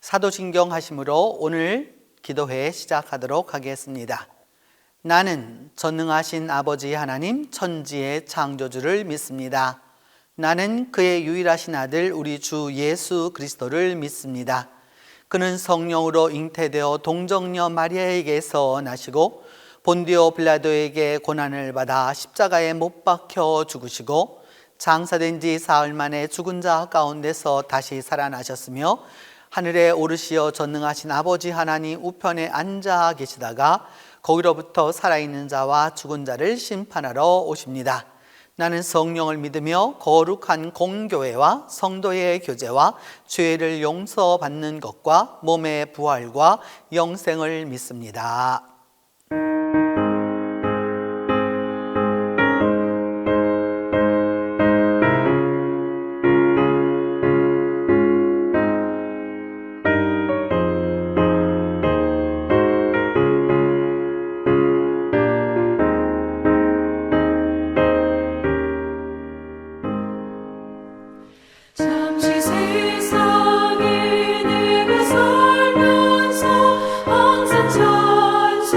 사도신경 하심으로 오늘 기도회 시작하도록 하겠습니다. 나는 전능하신 아버지 하나님 천지의 창조주를 믿습니다. 나는 그의 유일하신 아들 우리 주 예수 그리스도를 믿습니다. 그는 성령으로 잉태되어 동정녀 마리아에게서 나시고 본디오 빌라도에게 고난을 받아 십자가에 못 박혀 죽으시고 장사된 지 사흘 만에 죽은 자 가운데서 다시 살아나셨으며 하늘에 오르시어 전능하신 아버지 하나님 우편에 앉아 계시다가 거기로부터 살아있는 자와 죽은 자를 심판하러 오십니다. 나는 성령을 믿으며 거룩한 공교회와 성도의 교제와 죄를 용서받는 것과 몸의 부활과 영생을 믿습니다. 잠시 세상에 내가 살면서 항상 찬송하리.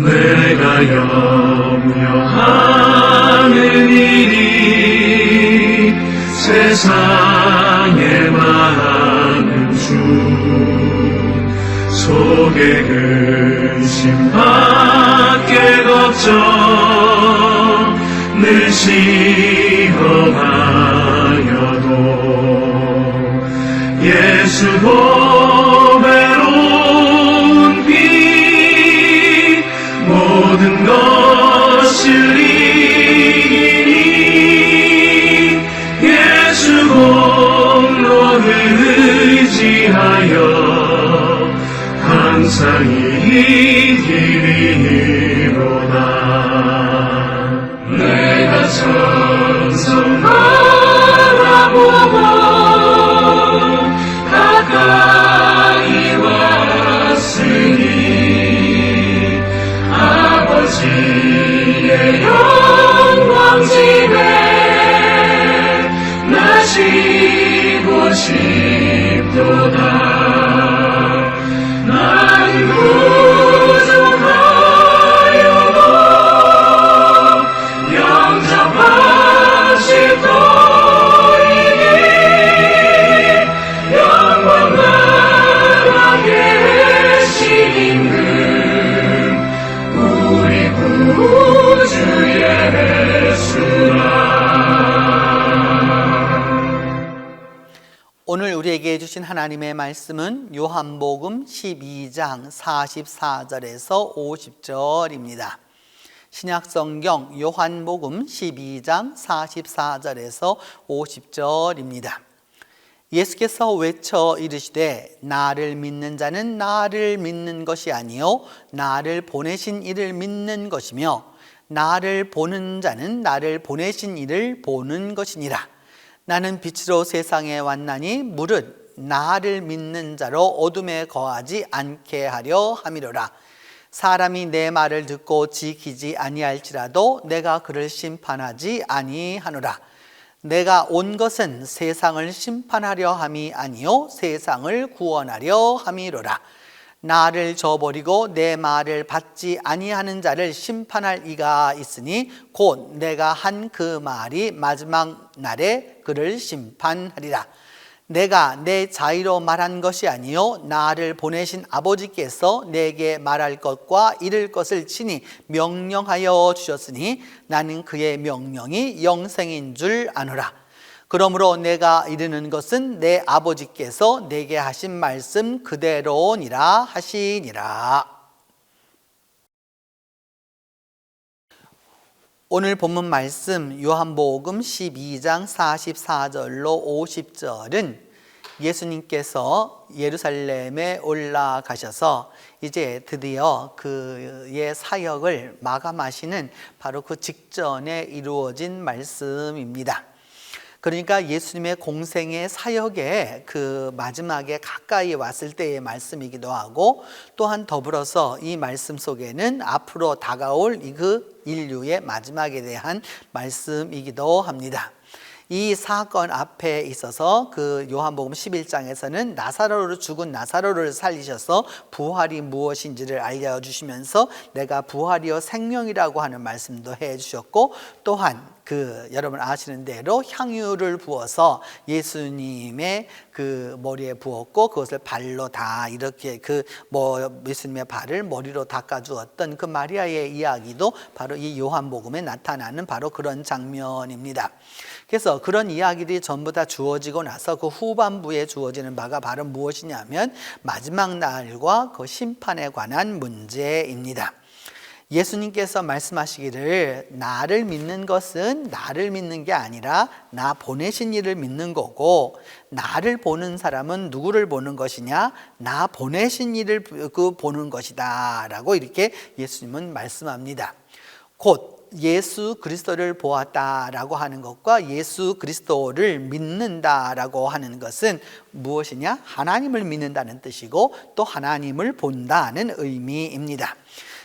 내가 염려하는 일이 세상에 많은 주 속에 근심밖에 걱정 늘 시험하여도 예수 보배로운 피 모든 것을 이기니 예수 공로를 의지하여 항상 이기리로다. 내가 천성 바라보고 가까이 왔으니 아버지의 영광집에 나 쉬고 싶도다. 난 부족하여도 영접하실 터이니 영광 나라 계신 임금 우리 구주 예수라. 오늘 우리에게 주신 하나님의 말씀은 요한복음 12장 44절에서 50절입니다. 신약성경 요한복음 12장 44절에서 50절입니다. 예수께서 외쳐 이르시되 나를 믿는 자는 나를 믿는 것이 아니요 나를 보내신 이를 믿는 것이며 나를 보는 자는 나를 보내신 이를 보는 것이니라. 나는 빛으로 세상에 왔나니 무릇 나를 믿는 자로 어둠에 거하지 않게 하려 함이로라. 사람이 내 말을 듣고 지키지 아니할지라도 내가 그를 심판하지 아니하노라. 내가 온 것은 세상을 심판하려 함이 아니요 세상을 구원하려 함이로라. 나를 저버리고 내 말을 받지 아니하는 자를 심판할 이가 있으니 곧 내가 한 그 말이 마지막 날에 그를 심판하리라. 내가 내 자의로 말한 것이 아니요 나를 보내신 아버지께서 내게 말할 것과 이를 것을 친히 명령하여 주셨으니 나는 그의 명령이 영생인 줄 아노라. 그러므로 내가 이르는 것은 내 아버지께서 내게 하신 말씀 그대로니라 하시니라. 오늘 본문 말씀 요한복음 12장 44절로 50절은 예수님께서 예루살렘에 올라가셔서 이제 드디어 그의 사역을 마감하시는 바로 그 직전에 이루어진 말씀입니다. 그러니까 예수님의 공생의 사역의 그 마지막에 가까이 왔을 때의 말씀이기도 하고, 또한 더불어서 이 말씀 속에는 앞으로 다가올 그 인류의 마지막에 대한 말씀이기도 합니다. 이 사건 앞에 있어서 그 요한복음 11장에서는 죽은 나사로를 살리셔서 부활이 무엇인지를 알려주시면서 내가 부활이요 생명이라고 하는 말씀도 해주셨고, 또한 여러분 아시는 대로 향유를 부어서 예수님의 그 머리에 부었고 그것을 발로 다 이렇게 예수님의 발을 머리로 닦아주었던 그 마리아의 이야기도 바로 이 요한복음에 나타나는 바로 그런 장면입니다. 그래서 그런 이야기들이 전부 다 주어지고 나서 그 후반부에 주어지는 바가 바로 무엇이냐면 마지막 날과 그 심판에 관한 문제입니다. 예수님께서 말씀하시기를 나를 믿는 것은 나를 믿는 게 아니라 나 보내신 이를 믿는 거고, 나를 보는 사람은 누구를 보는 것이냐? 나 보내신 이를 보는 것이다 라고 이렇게 예수님은 말씀합니다. 곧 예수 그리스도를 보았다라고 하는 것과 예수 그리스도를 믿는다라고 하는 것은 무엇이냐? 하나님을 믿는다는 뜻이고 또 하나님을 본다는 의미입니다.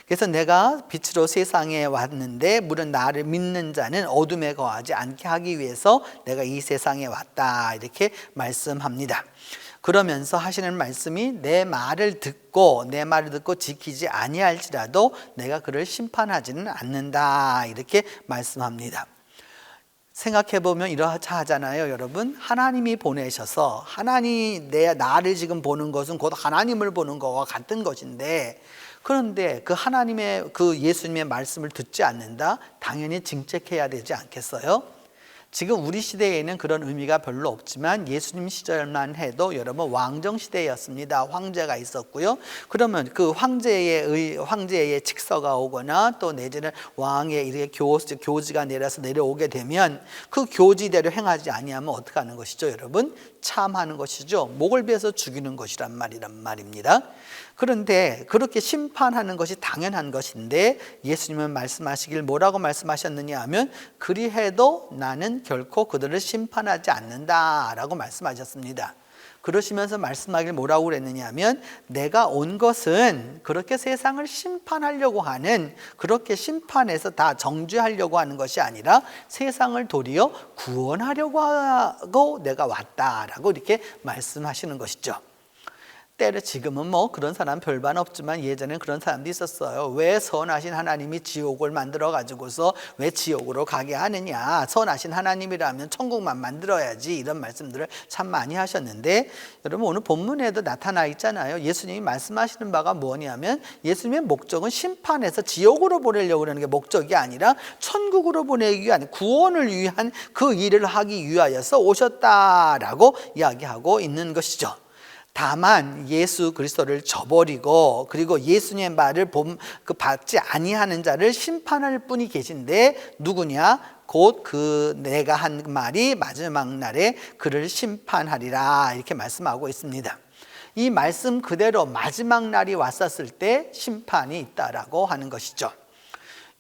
그래서 내가 빛으로 세상에 왔는데 물은 나를 믿는 자는 어둠에 거하지 않게 하기 위해서 내가 이 세상에 왔다 이렇게 말씀합니다. 그러면서 하시는 말씀이 내 말을 듣고 지키지 아니할지라도 내가 그를 심판하지는 않는다, 이렇게 말씀합니다. 생각해보면 이러하잖아요, 여러분. 하나님이 보내셔서 나를 지금 보는 것은 곧 하나님을 보는 것과 같은 것인데, 그런데 그 하나님의 그 예수님의 말씀을 듣지 않는다? 당연히 징책해야 되지 않겠어요? 지금 우리 시대에는 그런 의미가 별로 없지만 예수님 시절만 해도 여러분 왕정 시대였습니다. 황제가 있었고요. 그러면 그 황제의 칙서가 오거나 또 내지는 왕의 이렇게 교지가 내려오게 되면 그 교지대로 행하지 아니하면 어떻게 하는 것이죠, 여러분? 참하는 것이죠. 목을 베서 죽이는 것이란 말입니다. 그런데 그렇게 심판하는 것이 당연한 것인데 예수님은 말씀하시길 뭐라고 말씀하셨느냐 하면 그리해도 나는 결코 그들을 심판하지 않는다라고 말씀하셨습니다. 그러시면서 말씀하길 뭐라고 그랬느냐 하면 내가 온 것은 그렇게 세상을 심판하려고 하는, 그렇게 심판해서 다 정죄하려고 하는 것이 아니라 세상을 도리어 구원하려고 하고 내가 왔다라고 이렇게 말씀하시는 것이죠. 때로 지금은 뭐 그런 사람 별반 없지만 예전엔 그런 사람도 있었어요. 왜 선하신 하나님이 지옥을 만들어 가지고서 왜 지옥으로 가게 하느냐, 선하신 하나님이라면 천국만 만들어야지, 이런 말씀들을 참 많이 하셨는데, 여러분 오늘 본문에도 나타나 있잖아요. 예수님이 말씀하시는 바가 뭐냐면 예수님의 목적은 심판해서 지옥으로 보내려고 하는 게 목적이 아니라 천국으로 보내기 위한, 구원을 위한 그 일을 하기 위하여서 오셨다라고 이야기하고 있는 것이죠. 다만 예수 그리스도를 저버리고 그리고 예수님의 말을 받지 아니하는 자를 심판할 분이 계신데 누구냐? 곧 그 내가 한 말이 마지막 날에 그를 심판하리라, 이렇게 말씀하고 있습니다. 이 말씀 그대로 마지막 날이 왔었을 때 심판이 있다라고 하는 것이죠.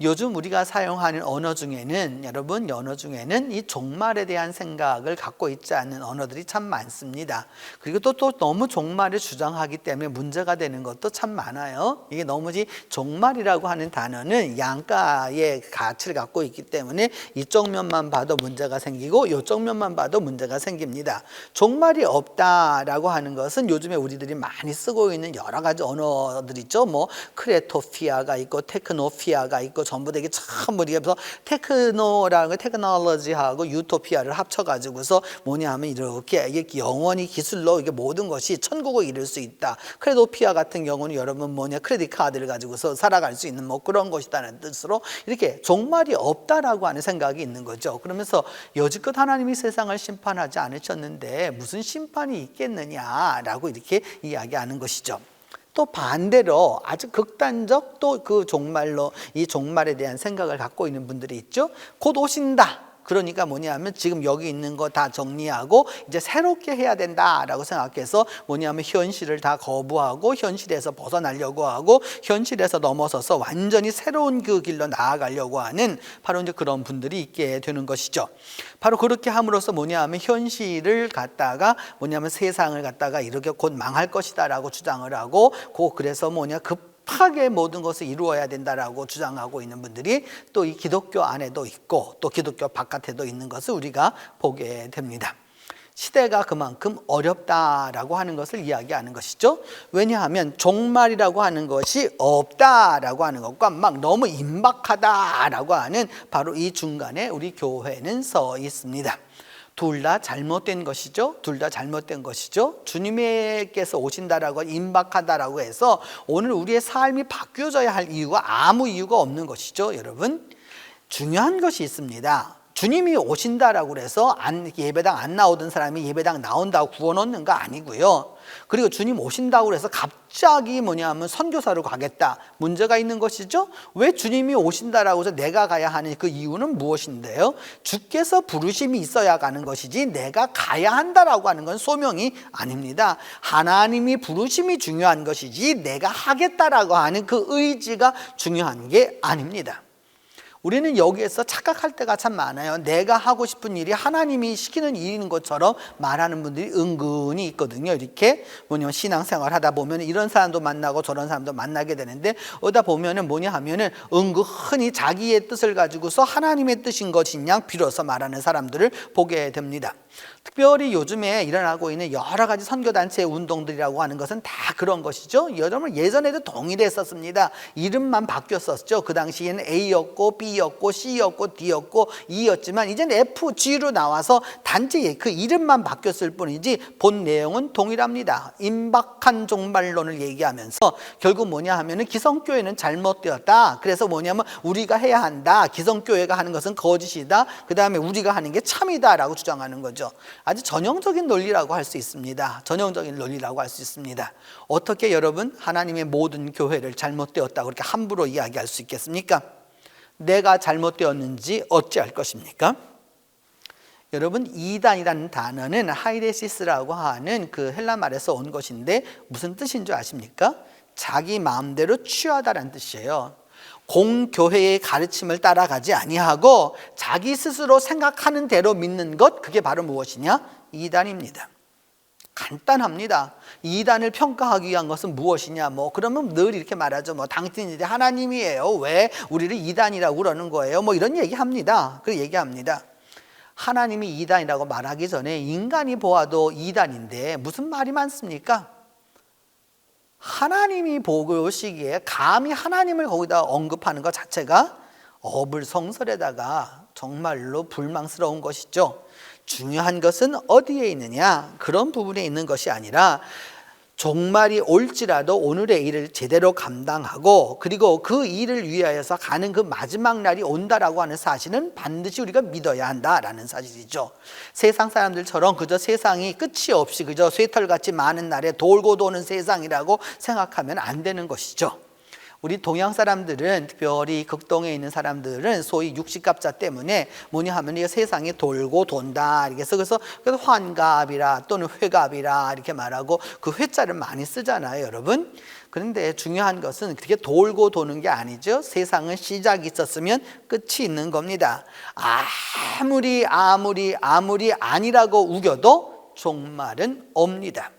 요즘 우리가 사용하는 언어 중에는, 여러분 언어 중에는 이 종말에 대한 생각을 갖고 있지 않는 언어들이 참 많습니다. 그리고 또 너무 종말을 주장하기 때문에 문제가 되는 것도 참 많아요. 이게 너무지 종말이라고 하는 단어는 양가의 가치를 갖고 있기 때문에 이쪽 면만 봐도 문제가 생기고 이쪽 면만 봐도 문제가 생깁니다. 종말이 없다라고 하는 것은 요즘에 우리들이 많이 쓰고 있는 여러 가지 언어들 있죠. 뭐 크레토피아가 있고 테크노피아가 있고 전부 다 이게 참 우리가 테크노라는 거, 테크놀로지하고 유토피아를 합쳐가지고서 뭐냐 하면 이렇게 영원히 기술로 이게 모든 것이 천국을 이룰 수 있다. 크레도피아 같은 경우는 여러분 뭐냐, 크레딧 카드를 가지고서 살아갈 수 있는 뭐 그런 것이다는 뜻으로 이렇게 종말이 없다라고 하는 생각이 있는 거죠. 그러면서 여지껏 하나님이 세상을 심판하지 않으셨는데 무슨 심판이 있겠느냐라고 이렇게 이야기하는 것이죠. 또 반대로 아주 극단적 또 그 종말로, 이 종말에 대한 생각을 갖고 있는 분들이 있죠. 곧 오신다. 그러니까 뭐냐면 지금 여기 있는 거 다 정리하고 이제 새롭게 해야 된다라고 생각해서 뭐냐면 현실을 다 거부하고 현실에서 벗어나려고 하고 현실에서 넘어서서 완전히 새로운 그 길로 나아가려고 하는 바로 이제 그런 분들이 있게 되는 것이죠. 바로 그렇게 함으로써 뭐냐면 현실을 갖다가 뭐냐면 세상을 갖다가 이렇게 곧 망할 것이다라고 주장을 하고 그래서 뭐냐 급하게 모든 것을 이루어야 된다라고 주장하고 있는 분들이 또 이 기독교 안에도 있고 또 기독교 바깥에도 있는 것을 우리가 보게 됩니다. 시대가 그만큼 어렵다라고 하는 것을 이야기하는 것이죠. 왜냐하면 종말이라고 하는 것이 없다라고 하는 것과 막 너무 임박하다라고 하는 바로 이 중간에 우리 교회는 서 있습니다. 둘 다 잘못된 것이죠. 둘 다 잘못된 것이죠. 주님께서 오신다라고 임박하다라고 해서 오늘 우리의 삶이 바뀌어져야 할 이유가 아무 이유가 없는 것이죠. 여러분 중요한 것이 있습니다. 주님이 오신다라고 해서 예배당 안 나오던 사람이 예배당 나온다고 구원 얻는 거 아니고요. 그리고 주님 오신다고 해서 갑자기 뭐냐면 선교사로 가겠다, 문제가 있는 것이죠. 왜 주님이 오신다라고 해서 내가 가야 하는 그 이유는 무엇인데요? 주께서 부르심이 있어야 가는 것이지 내가 가야 한다라고 하는 건 소명이 아닙니다. 하나님이 부르심이 중요한 것이지 내가 하겠다라고 하는 그 의지가 중요한 게 아닙니다. 우리는 여기에서 착각할 때가 참 많아요. 내가 하고 싶은 일이 하나님이 시키는 일인 것처럼 말하는 분들이 은근히 있거든요. 이렇게 뭐냐면 신앙생활 하다 보면 이런 사람도 만나고 저런 사람도 만나게 되는데, 어다 보면은 뭐냐 하면은 은근히 자기의 뜻을 가지고서 하나님의 뜻인 것인 양 빌어서 말하는 사람들을 보게 됩니다. 특별히 요즘에 일어나고 있는 여러 가지 선교단체 운동들이라고 하는 것은 다 그런 것이죠. 여러분, 예전에도 동일했었습니다. 이름만 바뀌었었죠. 그 당시에는 A였고 B였고 C였고 D였고 E였지만 이제는 F, G로 나와서 단지 그 이름만 바뀌었을 뿐이지 본 내용은 동일합니다. 임박한 종말론을 얘기하면서 결국 뭐냐 하면은 기성교회는 잘못되었다. 그래서 뭐냐면 우리가 해야 한다. 기성교회가 하는 것은 거짓이다. 그 다음에 우리가 하는 게 참이다라고 주장하는 거죠. 아주 전형적인 논리라고 할 수 있습니다. 전형적인 논리라고 할 수 있습니다. 어떻게 여러분 하나님의 모든 교회를 잘못되었다고 그렇게 함부로 이야기할 수 있겠습니까? 내가 잘못되었는지 어찌할 것입니까? 여러분, 이단이라는 단어는 하이레시스라고 하는 그 헬라 말에서 온 것인데 무슨 뜻인 줄 아십니까? 자기 마음대로 취하다라는 뜻이에요. 공교회의 가르침을 따라가지 아니하고 자기 스스로 생각하는 대로 믿는 것, 그게 바로 무엇이냐? 이단입니다. 간단합니다. 이단을 평가하기 위한 것은 무엇이냐? 그러면 늘 이렇게 말하죠. 당신이 이제 하나님이에요. 왜 우리를 이단이라고 그러는 거예요? 이런 얘기합니다. 그 얘기합니다. 하나님이 이단이라고 말하기 전에 인간이 보아도 이단인데 무슨 말이 많습니까? 하나님이 보시기에 감히 하나님을 거기다 언급하는 것 자체가 어불성설에다가 정말로 불망스러운 것이죠. 중요한 것은 어디에 있느냐, 그런 부분에 있는 것이 아니라 종말이 올지라도 오늘의 일을 제대로 감당하고 그리고 그 일을 위하여서 가는 그 마지막 날이 온다라고 하는 사실은 반드시 우리가 믿어야 한다라는 사실이죠. 세상 사람들처럼 그저 세상이 끝이 없이 그저 쇠털같이 많은 날에 돌고 도는 세상이라고 생각하면 안 되는 것이죠. 우리 동양 사람들은, 특별히 극동에 있는 사람들은 소위 육식갑자 때문에 뭐냐 하면 이 세상이 돌고 돈다. 그래서 환갑이라 또는 회갑이라 이렇게 말하고 그 회자를 많이 쓰잖아요, 여러분. 그런데 중요한 것은 그렇게 돌고 도는 게 아니죠. 세상은 시작이 있었으면 끝이 있는 겁니다. 아무리 아니라고 우겨도 종말은 옵니다.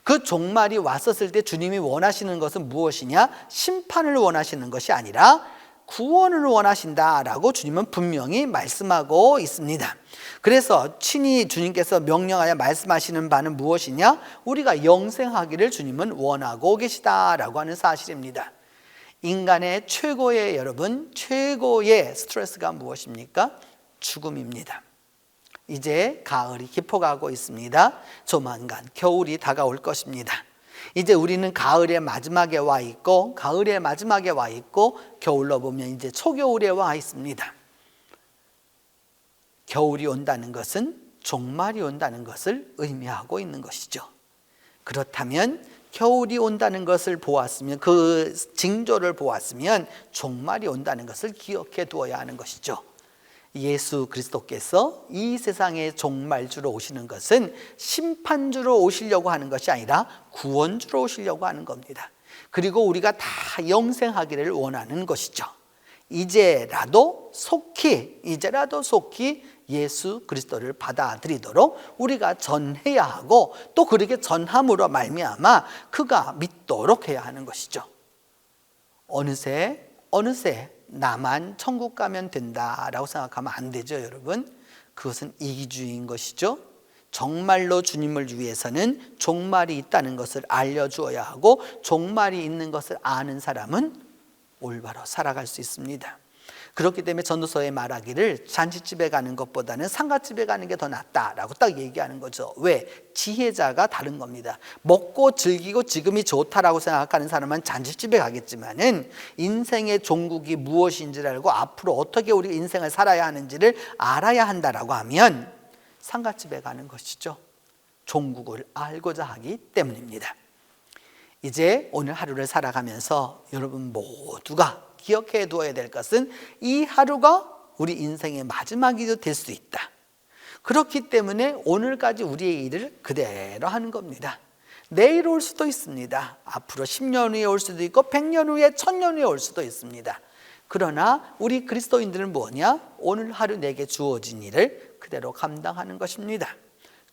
그 종말이 왔었을 때 주님이 원하시는 것은 무엇이냐? 심판을 원하시는 것이 아니라 구원을 원하신다라고 주님은 분명히 말씀하고 있습니다. 그래서 친히 주님께서 명령하여 말씀하시는 바는 무엇이냐? 우리가 영생하기를 주님은 원하고 계시다라고 하는 사실입니다. 인간의 최고의 스트레스가 무엇입니까? 죽음입니다. 이제 가을이 깊어가고 있습니다. 조만간 겨울이 다가올 것입니다. 이제 우리는 가을의 마지막에 와 있고 겨울로 보면 이제 초겨울에 와 있습니다. 겨울이 온다는 것은 종말이 온다는 것을 의미하고 있는 것이죠. 그렇다면 겨울이 온다는 것을 보았으면, 그 징조를 보았으면 종말이 온다는 것을 기억해 두어야 하는 것이죠. 예수 그리스도께서 이 세상에 종말주로 오시는 것은 심판주로 오시려고 하는 것이 아니라 구원주로 오시려고 하는 겁니다. 그리고 우리가 다 영생하기를 원하는 것이죠. 이제라도 속히 예수 그리스도를 받아들이도록 우리가 전해야 하고, 또 그렇게 전함으로 말미암아 그가 믿도록 해야 하는 것이죠. 어느새 나만 천국 가면 된다라고 생각하면 안 되죠, 여러분. 그것은 이기주의인 것이죠. 정말로 주님을 위해서는 종말이 있다는 것을 알려주어야 하고, 종말이 있는 것을 아는 사람은 올바로 살아갈 수 있습니다. 그렇기 때문에 전도서에 말하기를 잔치집에 가는 것보다는 상가집에 가는 게 더 낫다라고 딱 얘기하는 거죠. 왜? 지혜자가 다른 겁니다. 먹고 즐기고 지금이 좋다라고 생각하는 사람은 잔치집에 가겠지만은 인생의 종국이 무엇인지를 알고 앞으로 어떻게 우리 인생을 살아야 하는지를 알아야 한다라고 하면 상가집에 가는 것이죠. 종국을 알고자 하기 때문입니다. 이제 오늘 하루를 살아가면서 여러분 모두가 기억해 두어야 될 것은 이 하루가 우리 인생의 마지막이 될 수 있다. 그렇기 때문에 오늘까지 우리의 일을 그대로 하는 겁니다. 내일 올 수도 있습니다. 앞으로 10년 후에 올 수도 있고 100년 후에 1000년 후에 올 수도 있습니다. 그러나 우리 그리스도인들은 뭐냐? 오늘 하루 내게 주어진 일을 그대로 감당하는 것입니다.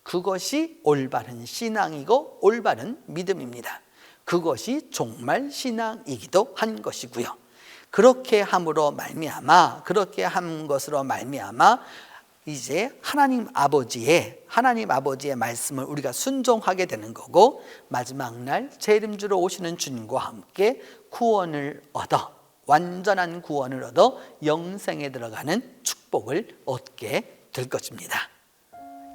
그것이 올바른 신앙이고 올바른 믿음입니다. 그것이 정말 신앙이기도 한 것이고요. 그렇게 함으로 말미암아, 그렇게 한 것으로 말미암아 이제 하나님 아버지의 말씀을 우리가 순종하게 되는 거고, 마지막 날 제 이름 주로 오시는 주님과 함께 구원을 얻어, 완전한 구원을 얻어 영생에 들어가는 축복을 얻게 될 것입니다.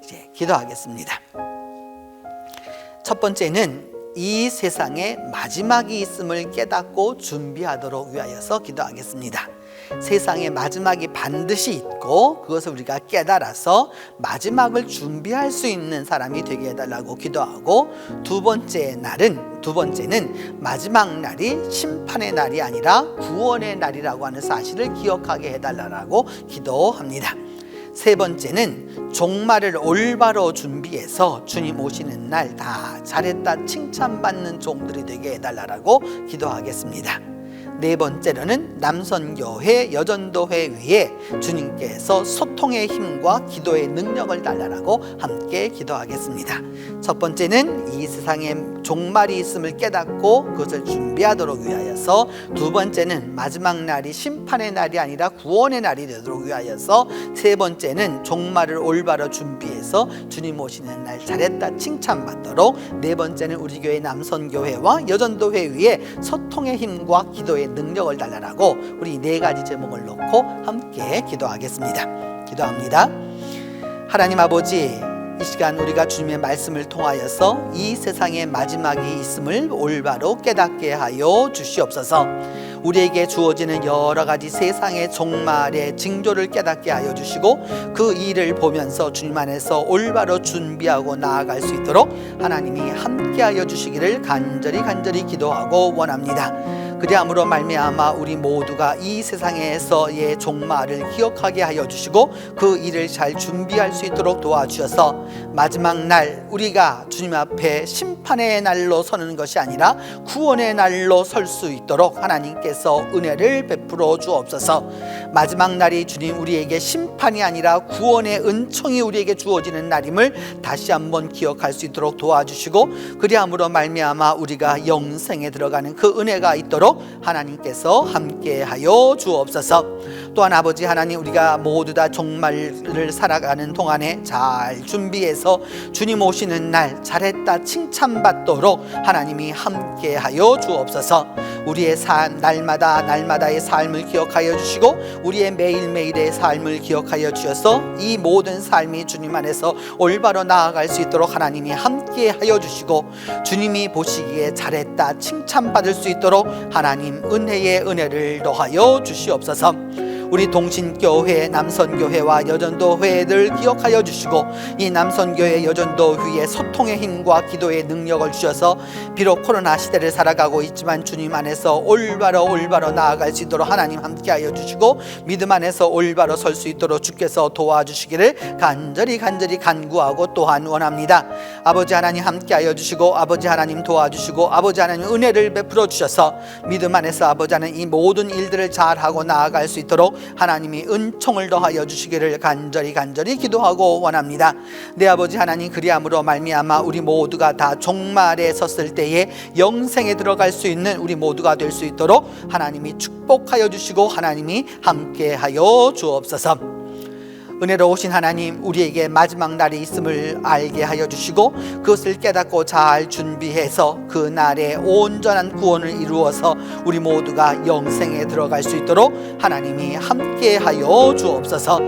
이제 기도하겠습니다. 첫 번째는 이 세상에 마지막이 있음을 깨닫고 준비하도록 위하여서 기도하겠습니다. 세상에 마지막이 반드시 있고 그것을 우리가 깨달아서 마지막을 준비할 수 있는 사람이 되게 해달라고 기도하고, 두 번째는 마지막 날이 심판의 날이 아니라 구원의 날이라고 하는 사실을 기억하게 해달라고 기도합니다. 세 번째는 종말을 올바로 준비해서 주님 오시는 날 다 잘했다 칭찬받는 종들이 되게 해달라고 기도하겠습니다. 네 번째로는 남선교회, 여전도회 위에 주님께서 소통의 힘과 기도의 능력을 달라고 함께 기도하겠습니다. 첫 번째는 이 세상에 종말이 있음을 깨닫고 그것을 준비하도록 위하여서, 두 번째는 마지막 날이 심판의 날이 아니라 구원의 날이 되도록 위하여서, 세 번째는 종말을 올바로 준비해서 주님 오시는 날 잘했다 칭찬받도록, 네 번째는 우리 교회 남선교회와 여전도회 위에 소통의 힘과 기도의 능력을 달라고 우리 네 가지 제목을 놓고 함께 기도하겠습니다. 기도합니다. 하나님 아버지, 이 시간 우리가 주님의 말씀을 통하여서 이 세상에 마지막이 있음을 올바로 깨닫게 하여 주시옵소서. 우리에게 주어지는 여러 가지 세상의 종말의 징조를 깨닫게 하여 주시고, 그 일을 보면서 주님 안에서 올바로 준비하고 나아갈 수 있도록 하나님이 함께 하여 주시기를 간절히 기도하고 원합니다. 그리함으로 말미암아 우리 모두가 이 세상에서의 종말을 기억하게 하여 주시고 그 일을 잘 준비할 수 있도록 도와주셔서 마지막 날 우리가 주님 앞에 심판의 날로 서는 것이 아니라 구원의 날로 설 수 있도록 하나님께서 은혜를 베풀어 주옵소서. 마지막 날이 주님 우리에게 심판이 아니라 구원의 은총이 우리에게 주어지는 날임을 다시 한번 기억할 수 있도록 도와주시고, 그리함으로 말미암아 우리가 영생에 들어가는 그 은혜가 있도록 하나님께서 함께하여 주옵소서. 또한 아버지 하나님, 우리가 모두 다 종말을 살아가는 동안에 잘 준비해서 주님 오시는 날 잘했다 칭찬받도록 하나님이 함께하여 주옵소서. 우리의 날마다의 삶을 기억하여 주시고 우리의 매일매일의 삶을 기억하여 주셔서 이 모든 삶이 주님 안에서 올바로 나아갈 수 있도록 하나님이 함께하여 주시고, 주님이 보시기에 잘했다 칭찬받을 수 있도록 하나님 은혜의 은혜를 더하여 주시옵소서. 우리 동신교회, 남선교회와 여전도회를 기억하여 주시고, 이 남선교회, 여전도회의 소통의 힘과 기도의 능력을 주셔서 비록 코로나 시대를 살아가고 있지만 주님 안에서 올바로 나아갈 수 있도록 하나님 함께하여 주시고, 믿음 안에서 올바로 설 수 있도록 주께서 도와주시기를 간절히 간구하고 또한 원합니다. 아버지 하나님 함께하여 주시고, 아버지 하나님 도와주시고, 아버지 하나님 은혜를 베풀어 주셔서 믿음 안에서 아버지 하나님 이 모든 일들을 잘하고 나아갈 수 있도록 하나님이 은총을 더하여 주시기를 간절히 기도하고 원합니다. 내 아버지 하나님, 그리함으로 말미암아 우리 모두가 다 종말에 섰을 때에 영생에 들어갈 수 있는 우리 모두가 될 수 있도록 하나님이 축복하여 주시고 하나님이 함께하여 주옵소서. 은혜로우신 하나님, 우리에게 마지막 날이 있음을 알게 하여 주시고 그것을 깨닫고 잘 준비해서 그 날에 온전한 구원을 이루어서 우리 모두가 영생에 들어갈 수 있도록 하나님이 함께 하여 주옵소서.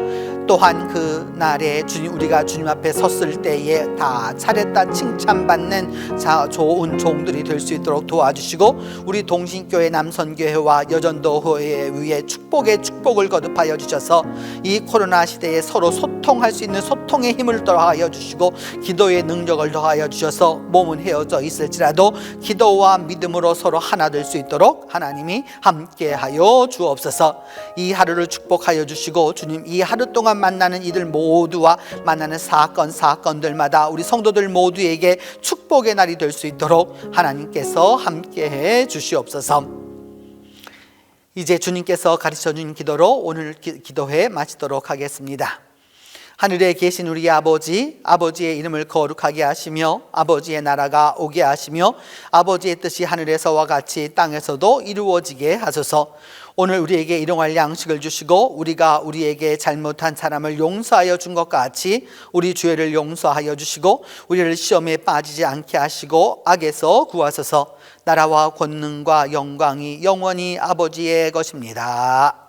또한 그 날에 우리가 주님 앞에 섰을 때에 다 잘했다 칭찬받는 좋은 종들이 될 수 있도록 도와주시고, 우리 동신교회, 남선교회와 여전도회 위에 축복을 거듭하여 주셔서 이 코로나 시대에 서로 소통할 수 있는 소통의 힘을 더하여 주시고 기도의 능력을 더하여 주셔서 몸은 헤어져 있을지라도 기도와 믿음으로 서로 하나 될 수 있도록 하나님이 함께하여 주옵소서. 이 하루를 축복하여 주시고 주님, 이 하루 동안 만나는 이들 모두와 만나는 사건들마다 우리 성도들 모두에게 축복의 날이 될 수 있도록 하나님께서 함께해 주시옵소서. 이제 주님께서 가르쳐 준 기도로 오늘 기도회 마치도록 하겠습니다. 하늘에 계신 우리 아버지, 아버지의 이름을 거룩하게 하시며 아버지의 나라가 오게 하시며 아버지의 뜻이 하늘에서와 같이 땅에서도 이루어지게 하소서. 오늘 우리에게 일용할 양식을 주시고 우리가 우리에게 잘못한 사람을 용서하여 준 것 같이 우리 죄를 용서하여 주시고 우리를 시험에 빠지지 않게 하시고 악에서 구하소서. 나라와 권능과 영광이 영원히 아버지의 것입니다.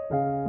주